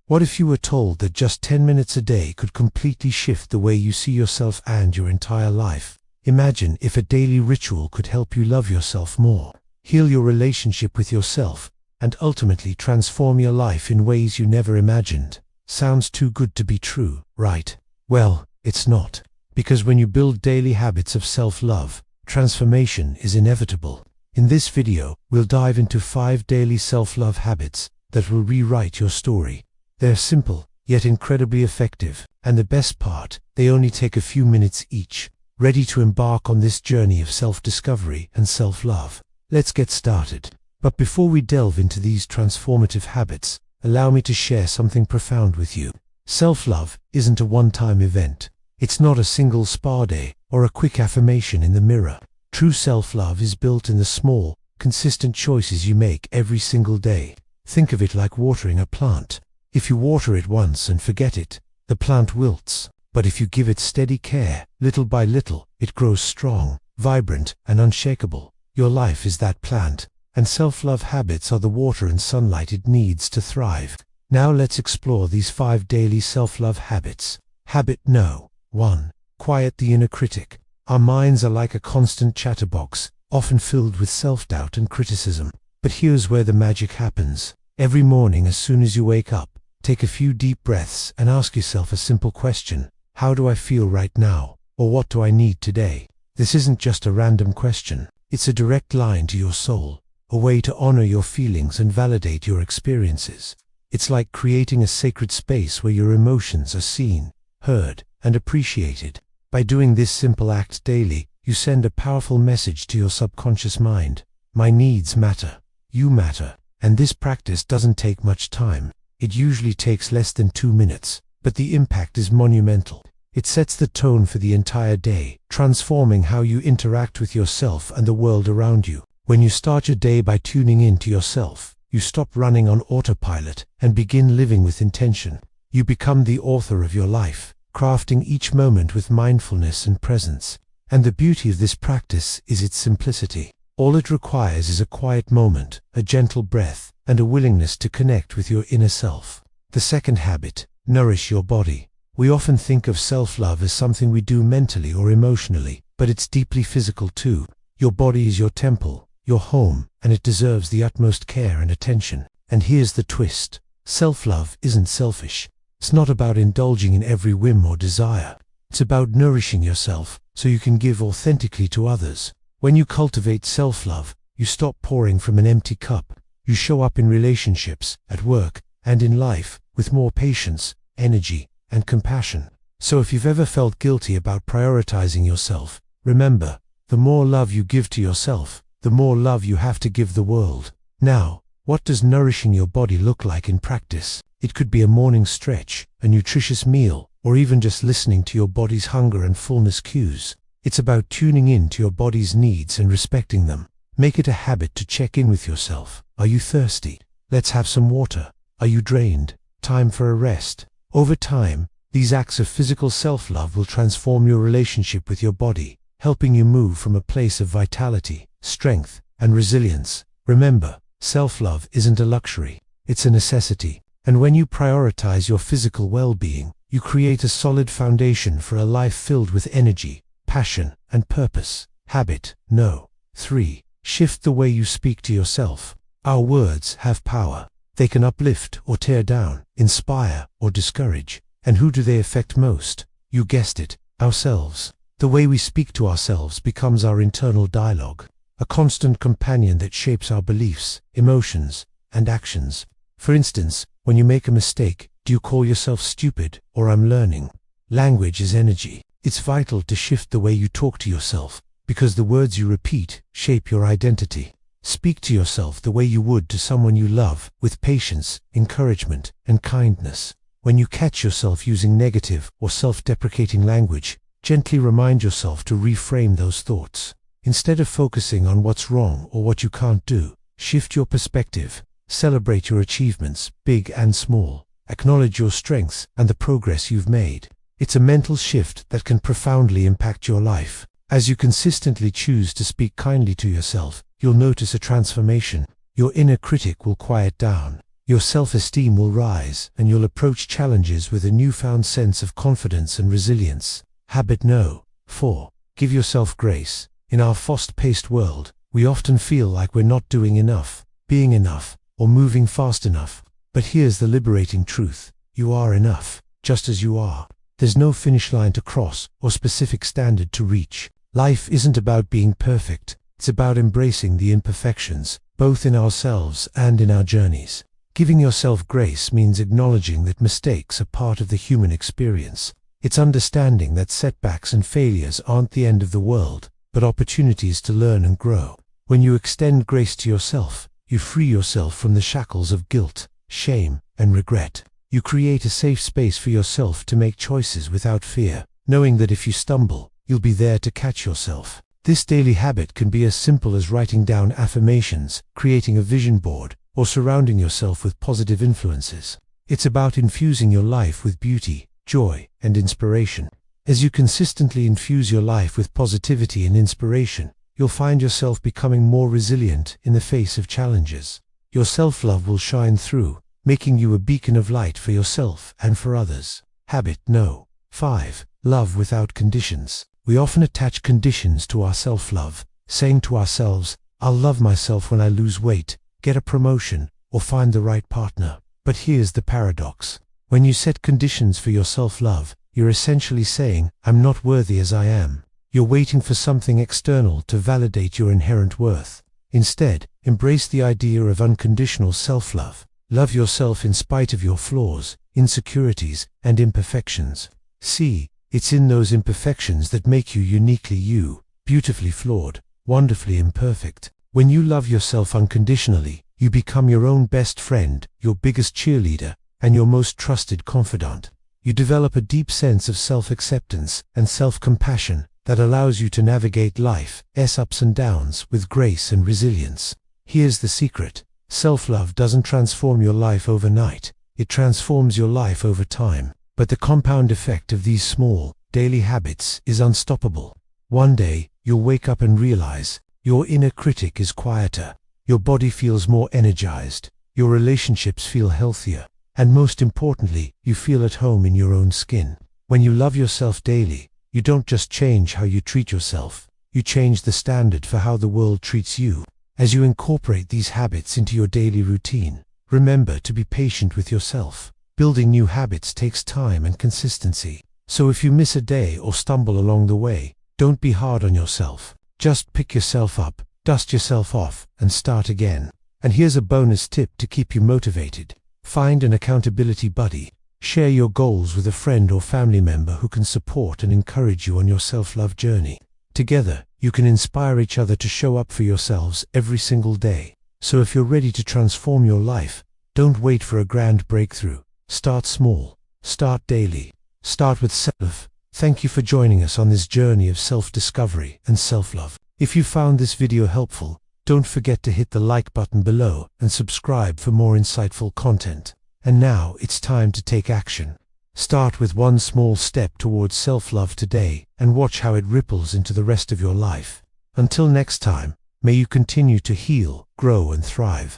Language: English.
What if you were told that just 10 minutes a day could completely shift the way you see yourself and your entire life? Imagine if a daily ritual could help you love yourself more, heal your relationship with yourself, and ultimately transform your life in ways you never imagined. Sounds too good to be true, right? Well, it's not. Because when you build daily habits of self-love, transformation is inevitable. In this video, we'll dive into 5 daily self-love habits that will rewrite your story. They're simple, yet incredibly effective, and the best part, they only take a few minutes each. Ready to embark on this journey of self-discovery and self-love? Let's get started. But before we delve into these transformative habits, allow me to share something profound with you. Self-love isn't a one-time event. It's not a single spa day or a quick affirmation in the mirror. True self-love is built in the small, consistent choices you make every single day. Think of it like watering a plant. If you water it once and forget it, the plant wilts. But if you give it steady care, little by little, it grows strong, vibrant, and unshakable. Your life is that plant, and self-love habits are the water and sunlight it needs to thrive. Now let's explore these 5 daily self-love habits. Habit No. 1. Quiet the inner critic. Our minds are like a constant chatterbox, often filled with self-doubt and criticism. But here's where the magic happens. Every morning as soon as you wake up, take a few deep breaths and ask yourself a simple question. How do I feel right now? Or what do I need today? This isn't just a random question. It's a direct line to your soul, a way to honor your feelings and validate your experiences. It's like creating a sacred space where your emotions are seen, heard, and appreciated. By doing this simple act daily, you send a powerful message to your subconscious mind. My needs matter. You matter. And this practice doesn't take much time. It usually takes less than 2 minutes, but the impact is monumental. It sets the tone for the entire day, transforming how you interact with yourself and the world around you. When you start your day by tuning in to yourself, you stop running on autopilot and begin living with intention. You become the author of your life, crafting each moment with mindfulness and presence. And the beauty of this practice is its simplicity. All it requires is a quiet moment, a gentle breath, and a willingness to connect with your inner self. The second habit, nourish your body. We often think of self-love as something we do mentally or emotionally, but it's deeply physical too. Your body is your temple, your home, and it deserves the utmost care and attention. And here's the twist. Self-love isn't selfish. It's not about indulging in every whim or desire. It's about nourishing yourself so you can give authentically to others. When you cultivate self-love, you stop pouring from an empty cup. You show up in relationships, at work, and in life with more patience, energy, and compassion. So if you've ever felt guilty about prioritizing yourself, remember, the more love you give to yourself, the more love you have to give the world. Now, what does nourishing your body look like in practice? It could be a morning stretch, a nutritious meal, or even just listening to your body's hunger and fullness cues. It's about tuning in to your body's needs and respecting them. Make it a habit to check in with yourself. Are you thirsty? Let's have some water. Are you drained? Time for a rest. Over time, these acts of physical self-love will transform your relationship with your body, helping you move from a place of vitality, strength, and resilience. Remember, self-love isn't a luxury. It's a necessity. And when you prioritize your physical well-being, you create a solid foundation for a life filled with energy, passion, and purpose. Habit No. 3. Shift the way you speak to yourself. Our words have power. They can uplift or tear down, inspire or discourage. And who do they affect most? You guessed it, ourselves. The way we speak to ourselves becomes our internal dialogue, a constant companion that shapes our beliefs, emotions, and actions. For instance, when you make a mistake, do you call yourself stupid or I'm learning? Language is energy. It's vital to shift the way you talk to yourself, because the words you repeat shape your identity. Speak to yourself the way you would to someone you love, with patience, encouragement, and kindness. When you catch yourself using negative or self-deprecating language, gently remind yourself to reframe those thoughts. Instead of focusing on what's wrong or what you can't do, shift your perspective. Celebrate your achievements, big and small. Acknowledge your strengths and the progress you've made. It's a mental shift that can profoundly impact your life. As you consistently choose to speak kindly to yourself, you'll notice a transformation. Your inner critic will quiet down. Your self-esteem will rise, and you'll approach challenges with a newfound sense of confidence and resilience. Habit No. 4. Give yourself grace. In our fast-paced world, we often feel like we're not doing enough, being enough, or moving fast enough. But here's the liberating truth. You are enough, just as you are. There's no finish line to cross or specific standard to reach. Life isn't about being perfect. It's about embracing the imperfections, both in ourselves and in our journeys. Giving yourself grace means acknowledging that mistakes are part of the human experience. It's understanding that setbacks and failures aren't the end of the world, but opportunities to learn and grow. When you extend grace to yourself, you free yourself from the shackles of guilt, shame, and regret. You create a safe space for yourself to make choices without fear, knowing that if you stumble, you'll be there to catch yourself. This daily habit can be as simple as writing down affirmations, creating a vision board, or surrounding yourself with positive influences. It's about infusing your life with beauty, joy, and inspiration. As you consistently infuse your life with positivity and inspiration, you'll find yourself becoming more resilient in the face of challenges. Your self-love will shine through, making you a beacon of light for yourself and for others. Habit No. 5. Love without conditions. We often attach conditions to our self-love, saying to ourselves, "I'll love myself when I lose weight, get a promotion, or find the right partner." But here's the paradox. When you set conditions for your self-love, you're essentially saying, "I'm not worthy as I am." You're waiting for something external to validate your inherent worth. Instead, embrace the idea of unconditional self-love. Love yourself in spite of your flaws, insecurities, and imperfections. See, it's in those imperfections that make you uniquely you, beautifully flawed, wonderfully imperfect. When you love yourself unconditionally, you become your own best friend, your biggest cheerleader, and your most trusted confidant. You develop a deep sense of self-acceptance and self-compassion that allows you to navigate life's ups and downs with grace and resilience. Here's the secret. Self-love doesn't transform your life overnight. It transforms your life over time. But the compound effect of these small, daily habits is unstoppable. One day, you'll wake up and realize your inner critic is quieter, your body feels more energized, your relationships feel healthier, and most importantly, you feel at home in your own skin. When you love yourself daily, you don't just change how you treat yourself, you change the standard for how the world treats you. As you incorporate these habits into your daily routine, remember to be patient with yourself. Building new habits takes time and consistency. So if you miss a day or stumble along the way, don't be hard on yourself. Just pick yourself up, dust yourself off, and start again. And here's a bonus tip to keep you motivated. Find an accountability buddy. Share your goals with a friend or family member who can support and encourage you on your self-love journey. Together, you can inspire each other to show up for yourselves every single day. So if you're ready to transform your life, don't wait for a grand breakthrough. Start small. Start daily. Start with self. Thank you for joining us on this journey of self-discovery and self-love. If you found this video helpful, don't forget to hit the like button below and subscribe for more insightful content. And now it's time to take action. Start with one small step towards self-love today and watch how it ripples into the rest of your life. Until next time, may you continue to heal, grow, and thrive.